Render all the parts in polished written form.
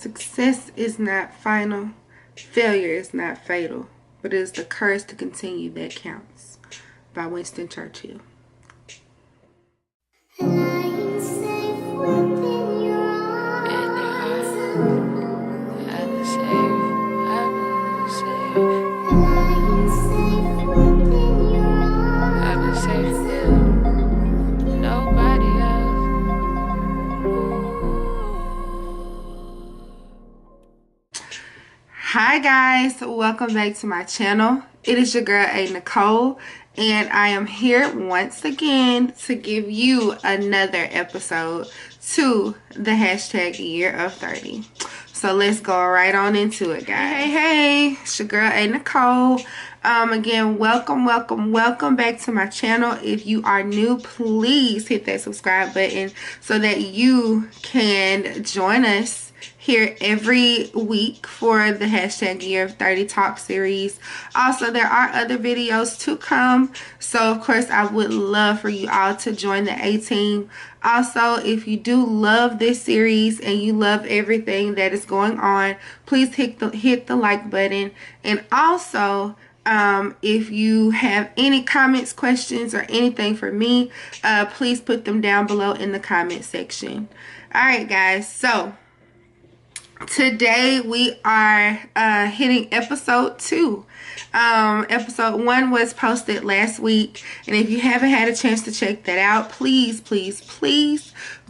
Success is not final. Failure is not fatal. But it is the courage to continue that counts. By Winston Churchill. Hi guys, welcome back to my channel. It is your girl A Nicole, and I am here once again to give you another episode to the hashtag year of 30. So let's go right on into it, guys. Hey, it's your girl A Nicole. Again, welcome back to my channel. If you are new, please hit that subscribe button so that you can join us here every week for the hashtag year of 30 talk series. Also, there are other videos to come, so of course I would love for you all to join the A team. Also, if you do love this series and you love everything that is going on, please hit the like button. And also, if you have any comments, questions, or anything for me, please put them down below in the comment section. Alright guys, so today we are hitting episode 2. Episode 1 was posted last week, and if you haven't had a chance to check that out, please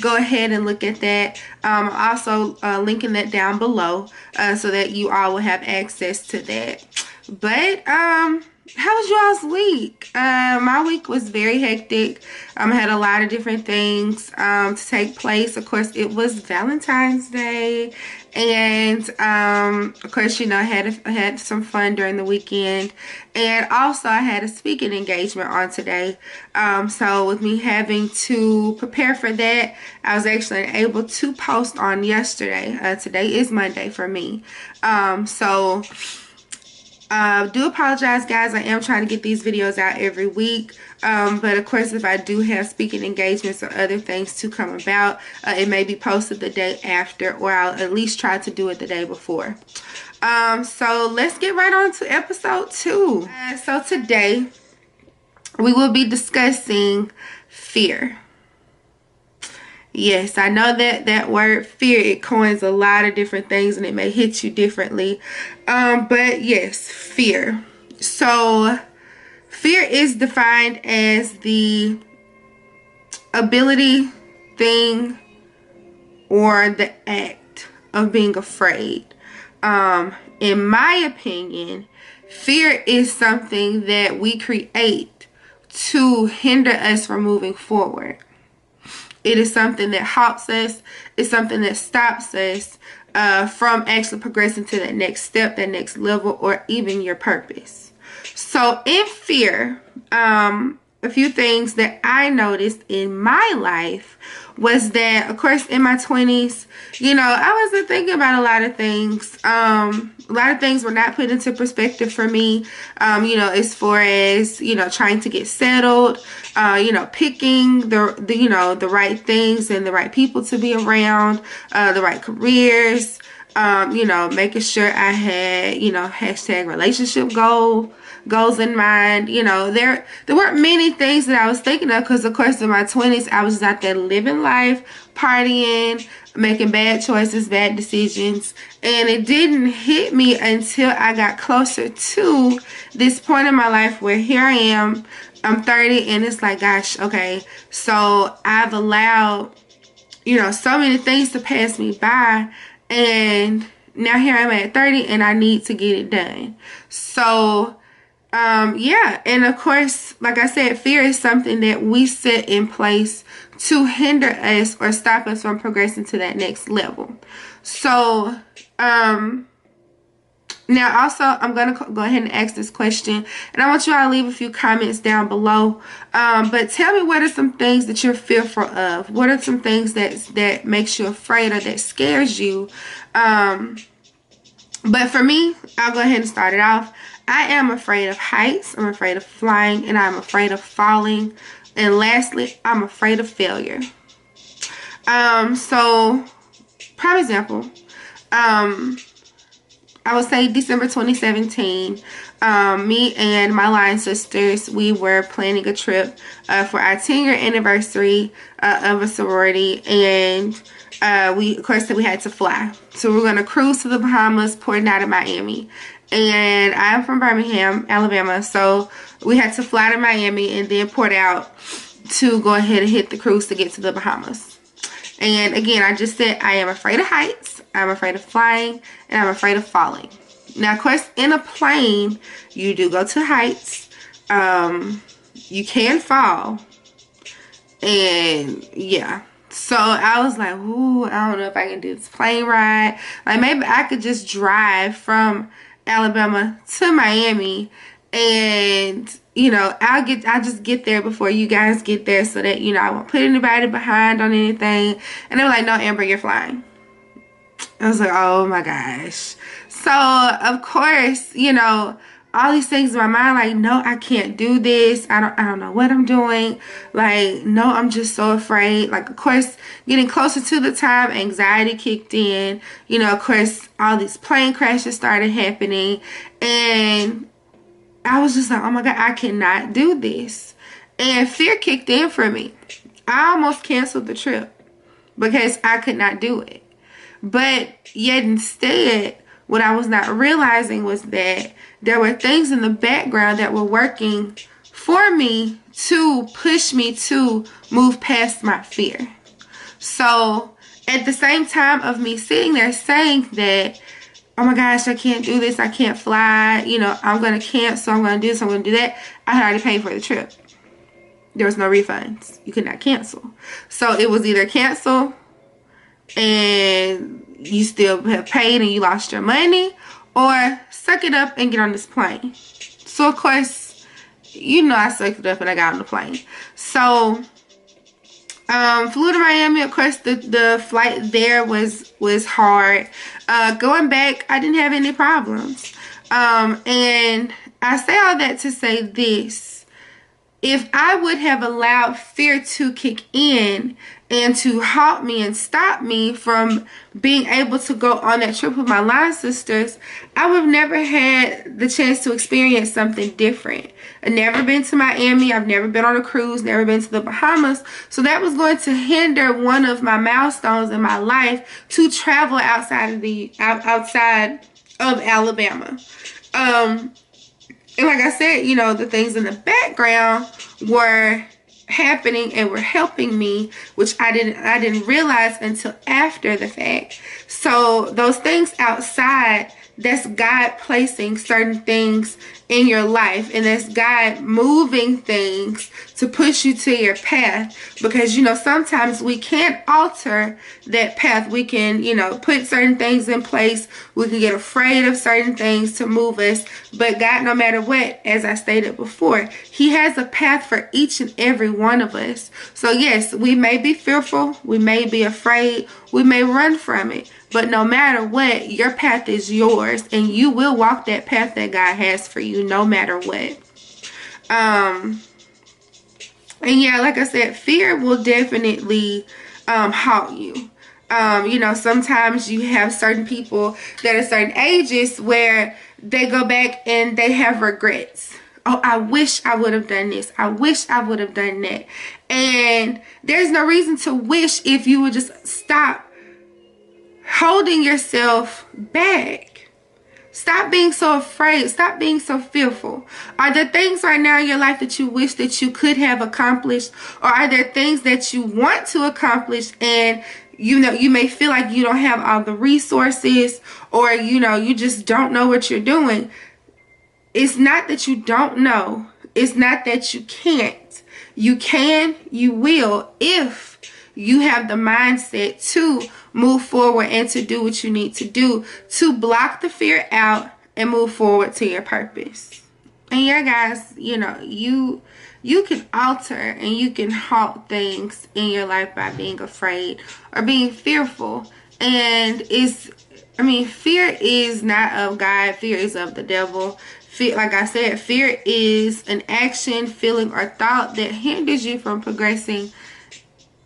go ahead and look at that. I'm also linking that down below so that you all will have access to that. But how was y'all's week? My week was very hectic. I had a lot of different things to take place. Of course, it was Valentine's Day, and of course, you know, I had some fun during the weekend, and also I had a speaking engagement on today. So with me having to prepare for that, I was actually able to post on yesterday. Today is Monday for me. Do apologize guys, I am trying to get these videos out every week, but of course if I do have speaking engagements or other things to come about, it may be posted the day after, or I'll at least try to do it the day before. So let's get right on to episode 2. So today we will be discussing fear. Yes, I know that word fear, it coins a lot of different things and it may hit you differently. But yes, fear. So fear is defined as the ability, thing, or the act of being afraid. In my opinion, fear is something that we create to hinder us from moving forward. It is something that halts us. It's something that stops us from actually progressing to that next step, that next level, or even your purpose. So in fear, a few things that I noticed in my life was that, of course, in my 20s, you know, I wasn't thinking about a lot of things. A lot of things were not put into perspective for me, you know, as far as, you know, trying to get settled, you know, picking the right things and the right people to be around, the right careers, you know, making sure I had, you know, hashtag relationship goals in mind. You know, there weren't many things that I was thinking of, because of course in my 20s I was out there living life, partying, making bad choices, bad decisions, and it didn't hit me until I got closer to this point in my life where here I am, I'm 30, and it's like, gosh, okay, so I've allowed, you know, so many things to pass me by, and now here I'm at 30 and I need to get it done. So yeah, and of course, like I said, fear is something that we set in place to hinder us or stop us from progressing to that next level. So now also I'm gonna go ahead and ask this question, and I want you all to leave a few comments down below, but tell me, what are some things that you're fearful of? What are some things that makes you afraid or that scares you? But for me, I'll go ahead and start it off. I am afraid of heights, I'm afraid of flying, and I'm afraid of falling. And lastly, I'm afraid of failure. So, prime example, I would say December 2017, me and my line sisters, we were planning a trip for our 10-year anniversary of a sorority, and we, of course, we had to fly. So we were going to cruise to the Bahamas, porting out of Miami. And I'm from Birmingham, Alabama, so we had to fly to Miami and then port out to go ahead and hit the cruise to get to the Bahamas. And again, I just said I am afraid of heights, I'm afraid of flying, and I'm afraid of falling. Now, of course, in a plane, you do go to heights. You can fall. And yeah. So I was like, ooh, I don't know if I can do this plane ride. Like, maybe I could just drive from Alabama to Miami, and you know, I'll just get there before you guys get there, so that, you know, I won't put anybody behind on anything. And they were like, no, Amber, you're flying. I was like, oh my gosh. So of course, you know, all these things in my mind, like, no, I can't do this. I don't know what I'm doing. Like, no, I'm just so afraid. Like, of course, getting closer to the time, anxiety kicked in. You know, of course, all these plane crashes started happening. And I was just like, oh my God, I cannot do this. And fear kicked in for me. I almost canceled the trip because I could not do it. But yet instead, what I was not realizing was that there were things in the background that were working for me to push me to move past my fear. So at the same time of me sitting there saying that, oh my gosh, I can't do this, I can't fly, you know, I'm going to cancel, I'm going to do this, I'm going to do that, I had already paid for the trip. There was no refunds. You could not cancel. So it was either cancel and you still have paid and you lost your money, or suck it up and get on this plane. So of course, you know, I sucked it up and I got on the plane. So flew to Miami. Of course, the flight there was hard. Going back, I didn't have any problems. And I say all that to say this: if I would have allowed fear to kick in and to halt me and stop me from being able to go on that trip with my line sisters, I would have never had the chance to experience something different. I've never been to Miami. I've never been on a cruise, never been to the Bahamas. So that was going to hinder one of my milestones in my life to travel outside of Alabama. And like I said, you know, the things in the background were happening and were helping me, which I didn't realize until after the fact. So those things outside, that's God placing certain things in your life, and that's God moving things to push you to your path. Because, you know, sometimes we can't alter that path. We can, you know, put certain things in place. We can get afraid of certain things to move us. But God, no matter what, as I stated before, He has a path for each and every one of us. So yes, we may be fearful, we may be afraid, we may run from it. But no matter what, your path is yours, and you will walk that path that God has for you no matter what. And yeah, like I said, fear will definitely halt you. You know, sometimes you have certain people that are certain ages where they go back and they have regrets. Oh, I wish I would have done this. I wish I would have done that. And there's no reason to wish if you would just stop holding yourself back. Stop being so afraid. Stop being so fearful. Are there things right now in your life that you wish that you could have accomplished? Or are there things that you want to accomplish and you know you may feel like you don't have all the resources, or you know you just don't know what you're doing? It's not that you don't know. It's not that you can't. You can, you will, if you have the mindset to move forward and to do what you need to do to block the fear out and move forward to your purpose. And yeah, guys, you know, you can alter and you can halt things in your life by being afraid or being fearful. And fear is not of God. Fear is of the devil. Fear, like I said, fear is an action, feeling, or thought that hinders you from progressing,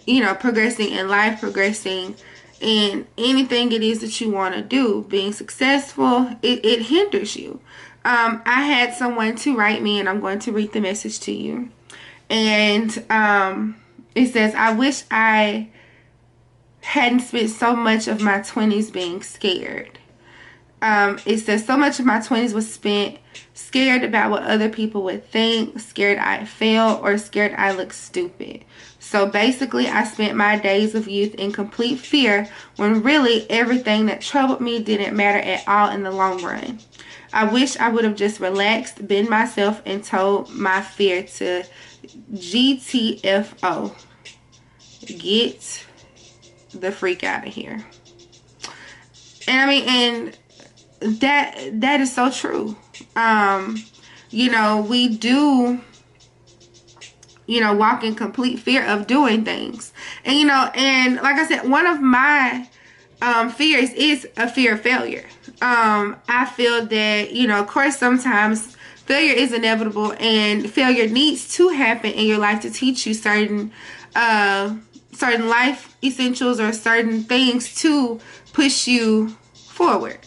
you know, progressing in life, progressing in anything it is that you want to do. Being successful, it hinders you. I had someone to write me, and I'm going to read the message to you. And it says, I wish I hadn't spent so much of my 20s being scared. It says, so much of my 20s was spent scared about what other people would think, scared I'd fail, or scared I look stupid. So basically, I spent my days of youth in complete fear when really everything that troubled me didn't matter at all in the long run. I wish I would have just relaxed, been myself, and told my fear to GTFO. Get the freak out of here. And I mean, and that is so true. You know, we do, you know, walk in complete fear of doing things. And, you know, and like I said, one of my fears is a fear of failure. I feel that, you know, of course, sometimes failure is inevitable, and failure needs to happen in your life to teach you certain life essentials or certain things to push you forward.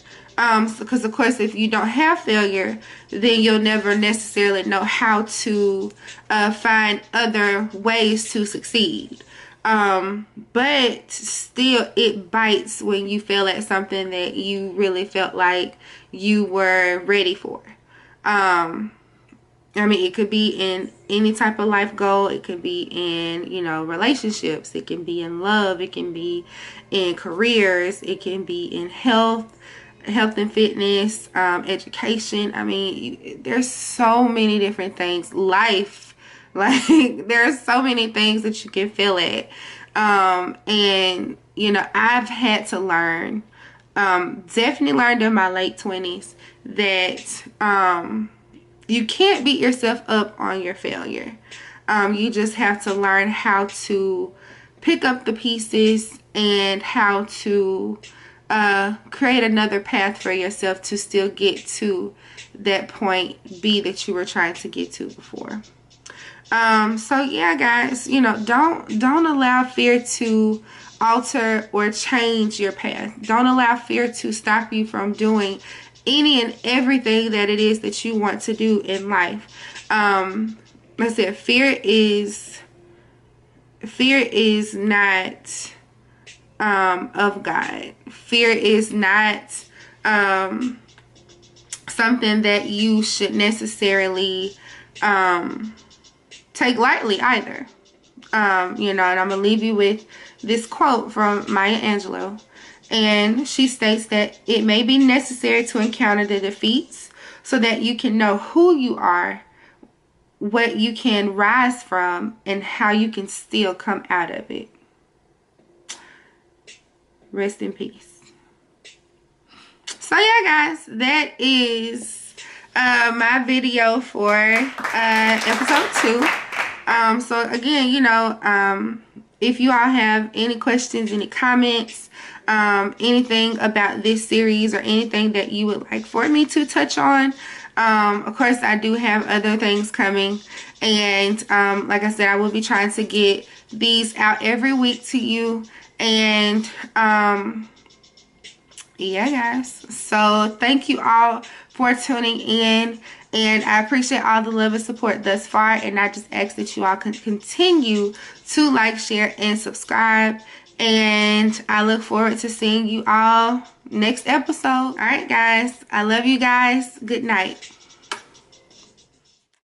Because of course, if you don't have failure, then you'll never necessarily know how to find other ways to succeed. But still, it bites when you fail at something that you really felt like you were ready for. I mean, it could be in any type of life goal. It could be in, you know, relationships. It can be in love. It can be in careers. It can be in health and fitness, education. I mean, there's so many different things. Life, like, there's so many things that you can fail at. And, you know, I've had to learn, definitely learned in my late 20s that, you can't beat yourself up on your failure. You just have to learn how to pick up the pieces and how to create another path for yourself to still get to that point B that you were trying to get to before. So yeah, guys, you know, don't allow fear to alter or change your path. Don't allow fear to stop you from doing any and everything that it is that you want to do in life. Like I said, fear is not of God. Fear is not something that you should necessarily take lightly either. You know, and I'm gonna leave you with this quote from Maya Angelou. And she states that it may be necessary to encounter the defeats so that you can know who you are, what you can rise from, and how you can still come out of it. Rest in peace. So yeah, guys, that is my video for episode 2. So again, you know, if you all have any questions, any comments, anything about this series or anything that you would like for me to touch on, of course, I do have other things coming. And like I said, I will be trying to get these out every week to you. And yeah, guys, so thank you all for tuning in, and I appreciate all the love and support thus far, and I just ask that you all can continue to like, share, and subscribe, and I look forward to seeing you all next episode. All right, guys, I love you guys. Good night.